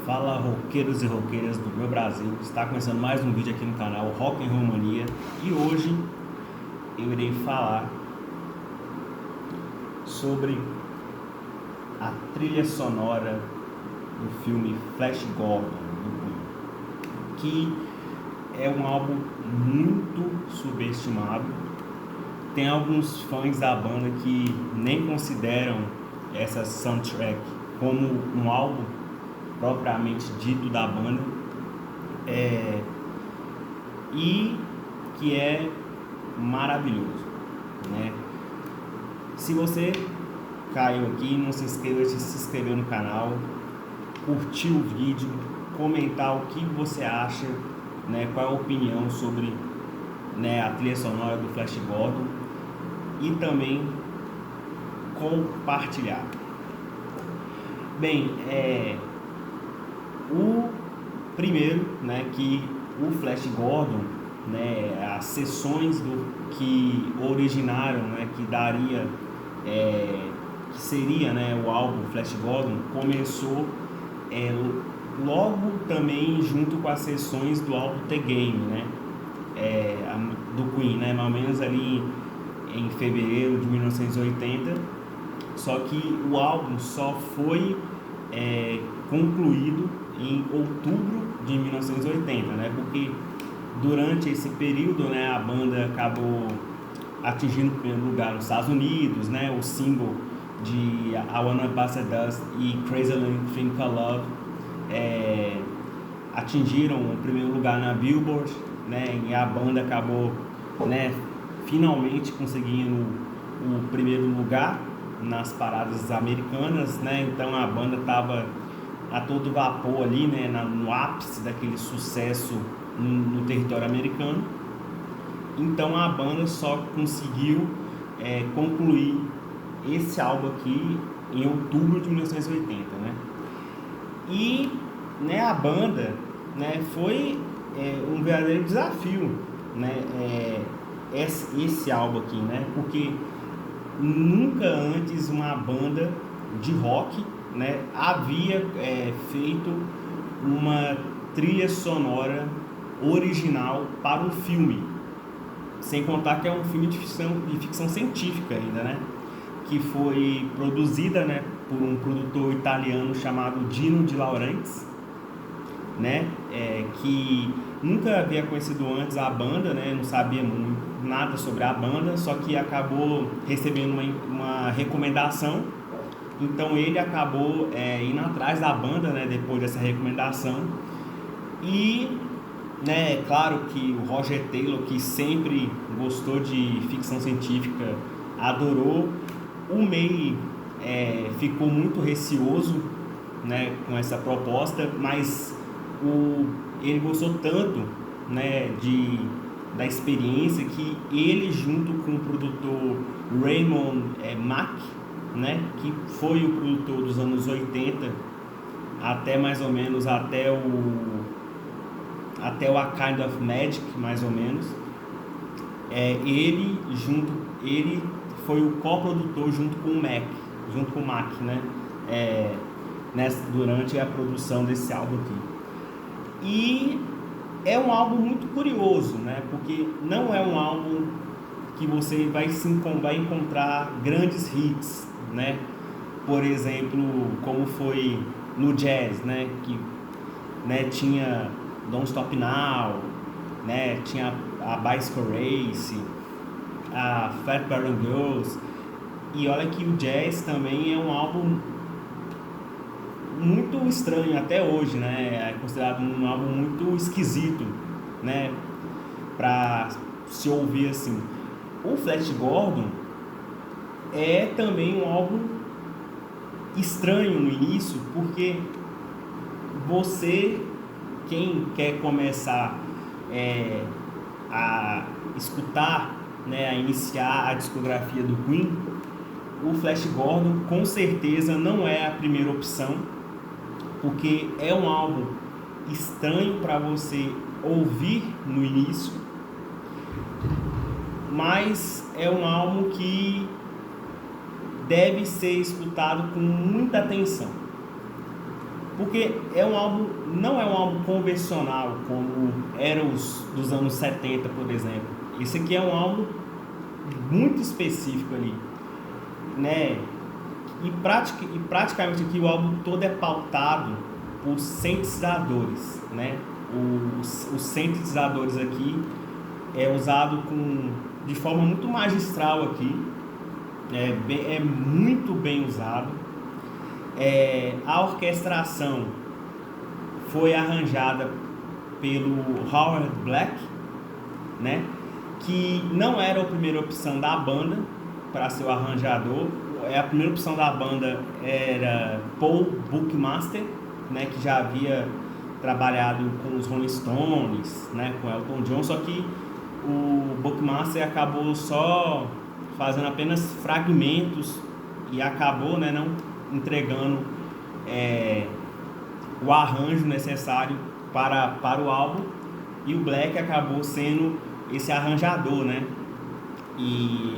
Fala, roqueiros e roqueiras do meu Brasil. Está começando mais um vídeo aqui no canal Rock and Roll Mania. E hoje eu irei falar sobre a trilha sonora do filme Flash Gordon, que é um álbum muito subestimado. Tem alguns fãs da banda que nem consideram essa soundtrack como um álbum propriamente dito da banda, e que é maravilhoso, né? Se você caiu aqui, não se inscreva, se inscrever no canal, curtir o vídeo, comentar o que você acha, né? Qual é a opinião sobre, né, a trilha sonora do Flash Gordon, e também compartilhar. Bem, o primeiro, né, que o Flash Gordon, né, as sessões que originaram, né, que daria, que seria, né, o álbum Flash Gordon, começou logo também junto com as sessões do álbum The Game, né, do Queen, né, mais ou menos ali em fevereiro de 1980. Só que o álbum só foi concluído em outubro de 1980, né? Porque durante esse período, né, a banda acabou atingindo o primeiro lugar nos Estados Unidos, né? O single de I Wanna Bust a Dust e Crazy Thing Called Love atingiram o primeiro lugar na Billboard, né? E a banda acabou, né, finalmente conseguindo o primeiro lugar nas paradas americanas, né? Então a banda estava a todo vapor ali, né, no ápice daquele sucesso no território americano. Então a banda só conseguiu concluir esse álbum aqui em outubro de 1980, né? E, né, a banda, né, foi um verdadeiro desafio, né, esse álbum aqui, né? Porque nunca antes uma banda de rock, né, havia feito uma trilha sonora original para um filme, sem contar que é um filme de ficção científica ainda, né, que foi produzida, né, por um produtor italiano chamado Dino De Laurentiis, né, que nunca havia conhecido antes a banda, né, não sabia nada sobre a banda, só que acabou recebendo uma recomendação. Então ele acabou indo atrás da banda, né, depois dessa recomendação. E, né, é claro que o Roger Taylor, que sempre gostou de ficção científica, adorou. O May ficou muito receoso, né, com essa proposta, mas ele gostou tanto, né, da experiência, que ele, junto com o produtor Raymond Mack, né, que foi o produtor dos anos 80 até mais ou menos até o A Kind of Magic, mais ou menos, ele foi o coprodutor junto com o Mack, né, durante a produção desse álbum aqui. E é um álbum muito curioso, né, porque não é um álbum que você vai encontrar grandes hits, né? Por exemplo, como foi no jazz, né? Que, né, tinha Don't Stop Now, né? Tinha a Bicycle Race, a Fat Bottom Girls. E olha que o jazz também é um álbum muito estranho até hoje, né? É considerado um álbum muito esquisito, né, para se ouvir assim. O Flash Gordon é também um álbum estranho no início, porque quem quer começar a escutar, né, a iniciar a discografia do Queen, o Flash Gordon com certeza não é a primeira opção, porque é um álbum estranho para você ouvir no início, mas é um álbum que deve ser escutado com muita atenção. porque é um álbum, não é um álbum convencional como era os dos anos 70, por exemplo. Esse aqui é um álbum muito específico ali, né? E praticamente aqui o álbum todo é pautado por sintetizadores, né? Os sintetizadores aqui é usado de forma muito magistral aqui, é muito bem usado. A orquestração foi arranjada pelo Howard Black, né? Que não era a primeira opção da banda para ser o arranjador. A primeira opção da banda era Paul Buckmaster, né? Que já havia trabalhado com os Rolling Stones, né? Com Elton John, só que o Buckmaster acabou só fazendo apenas fragmentos e acabou, né, não entregando o arranjo necessário para o álbum, e o Black acabou sendo esse arranjador, né? E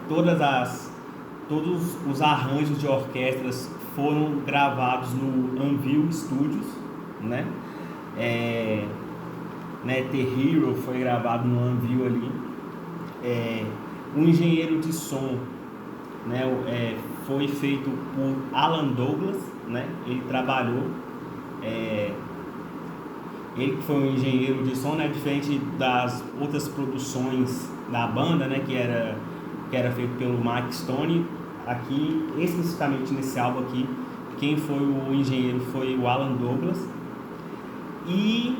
todos os arranjos de orquestras foram gravados no Anvil Studios, né? The Hero foi gravado no Anvil ali. O engenheiro de som, né, foi feito por Alan Douglas, né? Ele trabalhou, ele que foi um engenheiro de som, né, diferente das outras produções da banda, né, que era feito pelo Mike Stone. Aqui, especificamente nesse álbum aqui, quem foi o engenheiro foi o Alan Douglas. E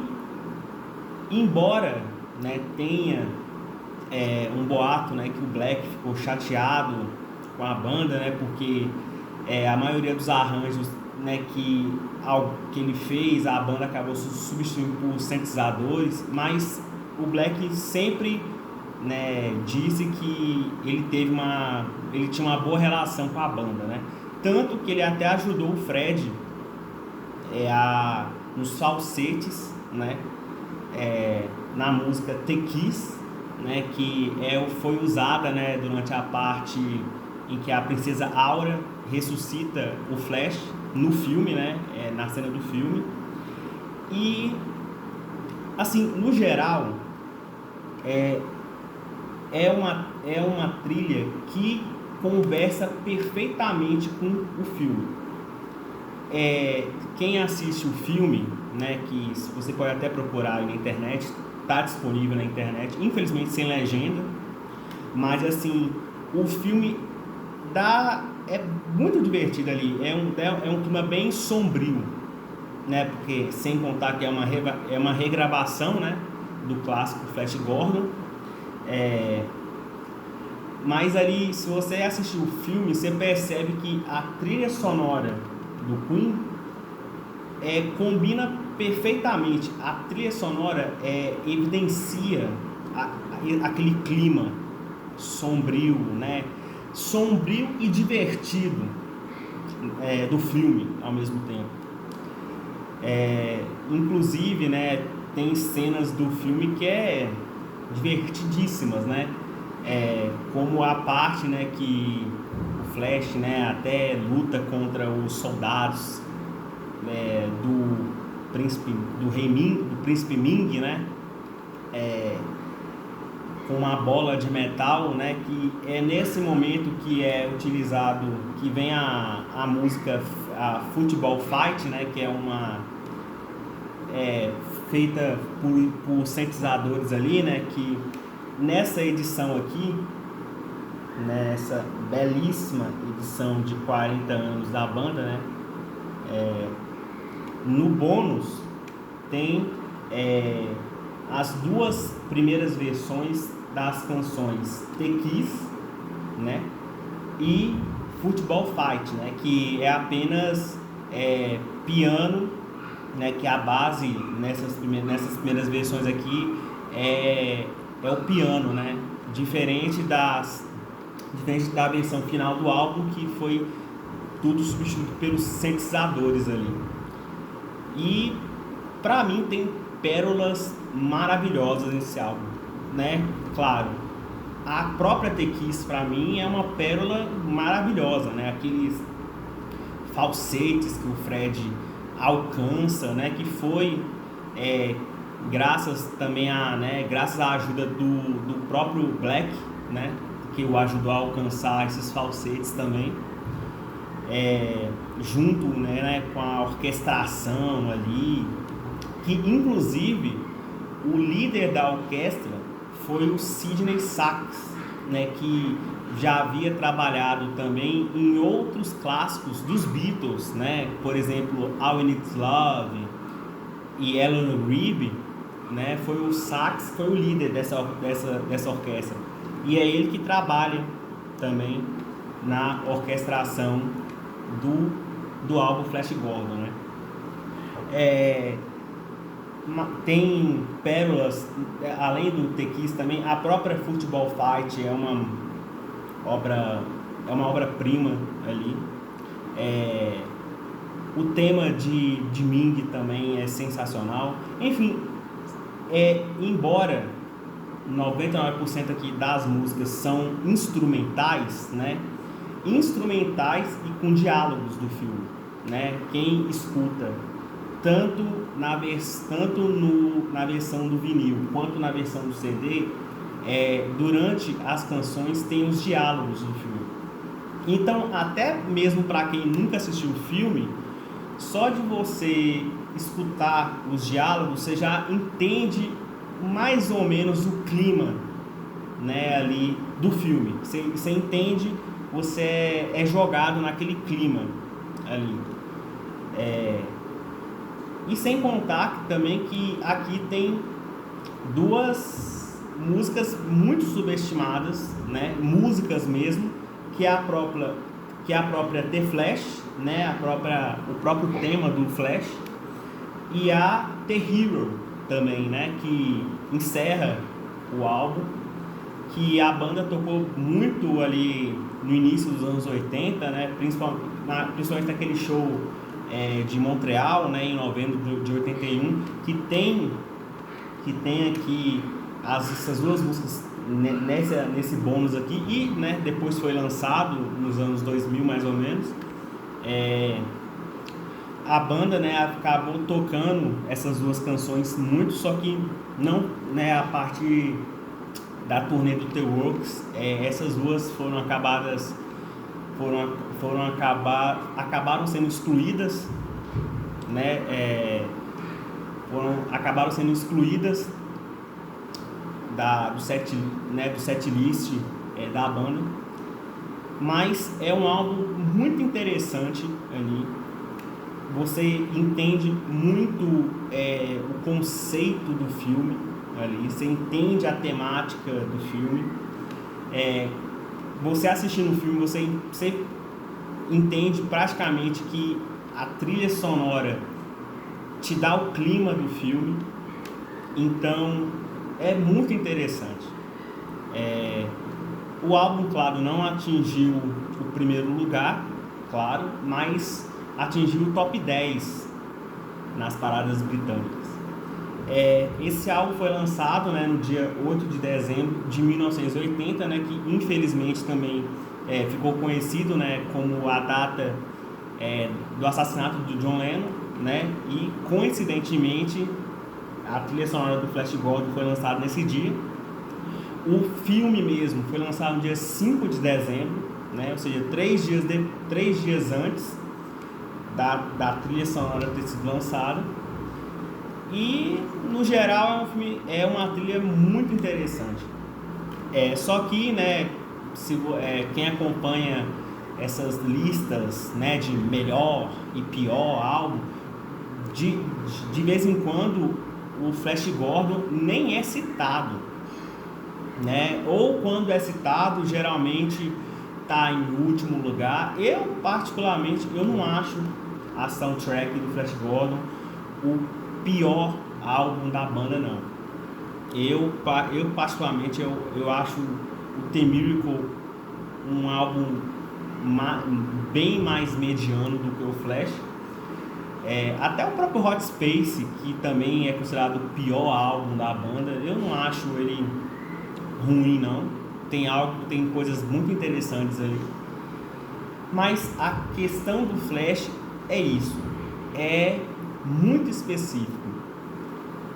embora, né, tenha um boato, né, que o Black ficou chateado com a banda, né, porque a maioria dos arranjos, né, que ele fez, a banda acabou substituindo por sintetizadores, mas o Black sempre, né, disse que ele tinha uma boa relação com a banda, né, tanto que ele até ajudou o Fred nos falsetes, né, na música The Kiss, né, que foi usada, né, durante a parte em que a princesa Aura ressuscita o Flash no filme, né, na cena do filme. E assim, no geral, é uma trilha que conversa perfeitamente com o filme. Quem assiste o filme, né, que você pode até procurar aí na internet, está disponível na internet, infelizmente sem legenda, mas assim, o filme é muito divertido ali, é um clima bem sombrio, né, porque sem contar que é uma regravação, né, do clássico Flash Gordon, mas ali, se você assistir o filme, você percebe que a trilha sonora do Queen combina perfeitamente. A trilha sonora evidencia aquele clima sombrio, né? Sombrio e divertido do filme ao mesmo tempo. Inclusive, né, tem cenas do filme que divertidíssimas, né? Como a parte, né, que o Flash, né, até luta contra os soldados do príncipe Ming, né, com uma bola de metal, né, que é nesse momento que é utilizado, que vem a música, a Football Fight, né, que feita por sintetizadores ali, né, que nessa edição aqui, nessa belíssima edição de 40 anos da banda, né, no bônus tem as duas primeiras versões das canções The Kiss, né, e Football Fight, né, que é apenas piano, né, que a base nessas primeiras versões aqui é o piano, né, diferente da versão final do álbum, que foi tudo substituído pelos sintetizadores ali. E pra mim tem pérolas maravilhosas nesse álbum, né? Claro, a própria The Kiss pra mim é uma pérola maravilhosa, né? Aqueles falsetes que o Fred alcança, né, que foi graças também graças à ajuda do próprio Black, né, que o ajudou a alcançar esses falsetes também, junto, né, com a orquestração ali, que inclusive o líder da orquestra foi o Sidney Sax, né, que já havia trabalhado também em outros clássicos dos Beatles, né, por exemplo, All We Need Is Love e Eleanor Rigby, né, foi o Sax, foi o líder dessa orquestra, e é ele que trabalha também na orquestração do álbum Flash Gordon, né. Tem pérolas, além do The Kiss também, a própria Football Fight é uma obra-prima ali. O tema de Ming também é sensacional. Enfim, embora 99% aqui das músicas são instrumentais, né? Instrumentais e com diálogos do filme, né? Quem escuta tanto na versão do vinil quanto na versão do CD, durante as canções tem os diálogos do filme. Então, até mesmo para quem nunca assistiu o filme, só de você escutar os diálogos, você já entende mais ou menos o clima, né, ali do filme. Você entende, você é jogado naquele clima ali. E sem contar também que aqui tem duas músicas muito subestimadas, né? Músicas mesmo, que é a própria The Flash, né? O próprio tema do Flash, e a The Hero também, né? Que encerra o álbum, que a banda tocou muito ali no início dos anos 80, né? Principalmente naquele show de Montreal, né, em novembro de 81, que tem aqui essas duas músicas nesse bônus aqui, e, né, depois foi lançado nos anos 2000 mais ou menos. A banda, né, acabou tocando essas duas canções muito, só que não, né, a parte da turnê do The Works, essas duas acabaram sendo excluídas, né? Acabaram sendo excluídas do set list da banda, mas é um álbum muito interessante ali. Você entende muito o conceito do filme ali, você entende a temática do filme. Você assistindo o filme, você entende praticamente que a trilha sonora te dá o clima do filme, então é muito interessante. O álbum, claro, não atingiu o primeiro lugar, claro, mas atingiu o top 10 nas paradas britânicas. Esse álbum foi lançado, né, no dia 8 de dezembro de 1980, né, que infelizmente também ficou conhecido, né, como a data do assassinato do John Lennon, né, e coincidentemente a trilha sonora do Flash Gordon foi lançada nesse dia. O filme mesmo foi lançado no dia 5 de dezembro, né, ou seja, 3 dias antes da trilha sonora ter sido lançada. E no geral é uma trilha muito interessante. Só que, né, quem acompanha essas listas, né, de melhor e pior álbum, de vez em quando o Flash Gordon nem é citado, né? Ou quando é citado, geralmente está em último lugar. Eu particularmente não acho a soundtrack do Flash Gordon o pior álbum da banda, não. Eu particularmente eu acho o The Miracle um álbum bem mais mediano do que o Flash. Até o próprio Hot Space, que também é considerado o pior álbum da banda, eu não acho ele ruim, não. Tem coisas muito interessantes ali. Mas a questão do Flash é isso. é muito específico.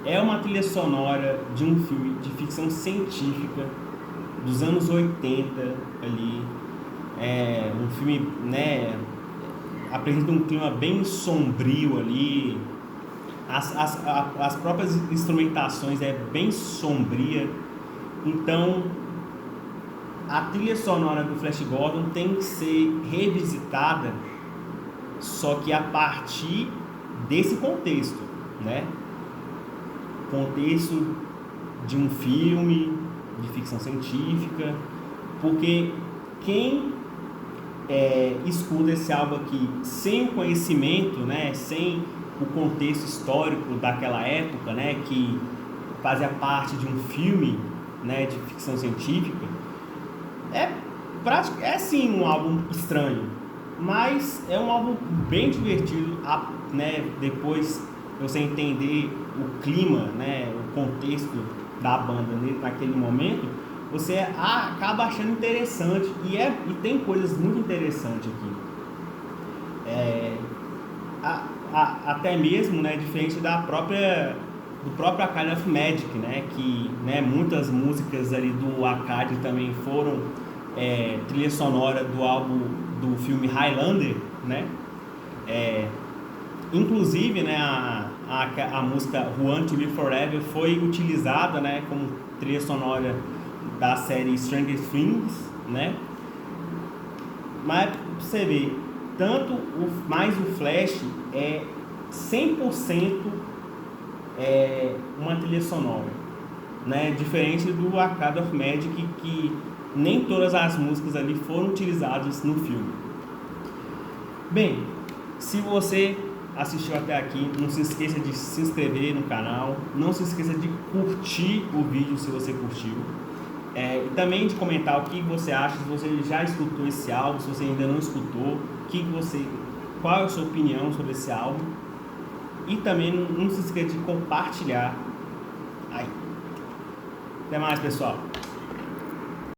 É uma trilha sonora de um filme de ficção científica dos anos 80 ali. É um filme, né, apresenta um clima bem sombrio ali. As próprias instrumentações é bem sombria. Então, a trilha sonora do Flash Gordon tem que ser revisitada, só que a partir desse contexto, né? Contexto de um filme de ficção científica, porque quem escuta esse álbum aqui sem o conhecimento, né, sem o contexto histórico daquela época, né, que fazia parte de um filme, né, de ficção científica, é sim um álbum estranho, mas é um álbum bem divertido, né, depois você entender o clima, né, o contexto da banda naquele momento, você acaba achando interessante e tem coisas muito interessantes aqui. Até mesmo, né, diferente do próprio Arcade of Magic, né, que, né, muitas músicas ali do Arcade também foram trilha sonora do álbum do filme Highlander, né? Inclusive, né, a música Who Want to Be Forever foi utilizada, né, como trilha sonora da série Stranger Things, né? Mas você vê, mais o Flash é 100% uma trilha sonora, né? Diferente do Arcade of Magic, que nem todas as músicas ali foram utilizadas no filme. Bem, se você assistiu até aqui, não se esqueça de se inscrever no canal, não se esqueça de curtir o vídeo se você curtiu, e também de comentar o que você acha, se você já escutou esse álbum, se você ainda não escutou, qual é a sua opinião sobre esse álbum, e também não se esqueça de compartilhar aí. Até mais, pessoal!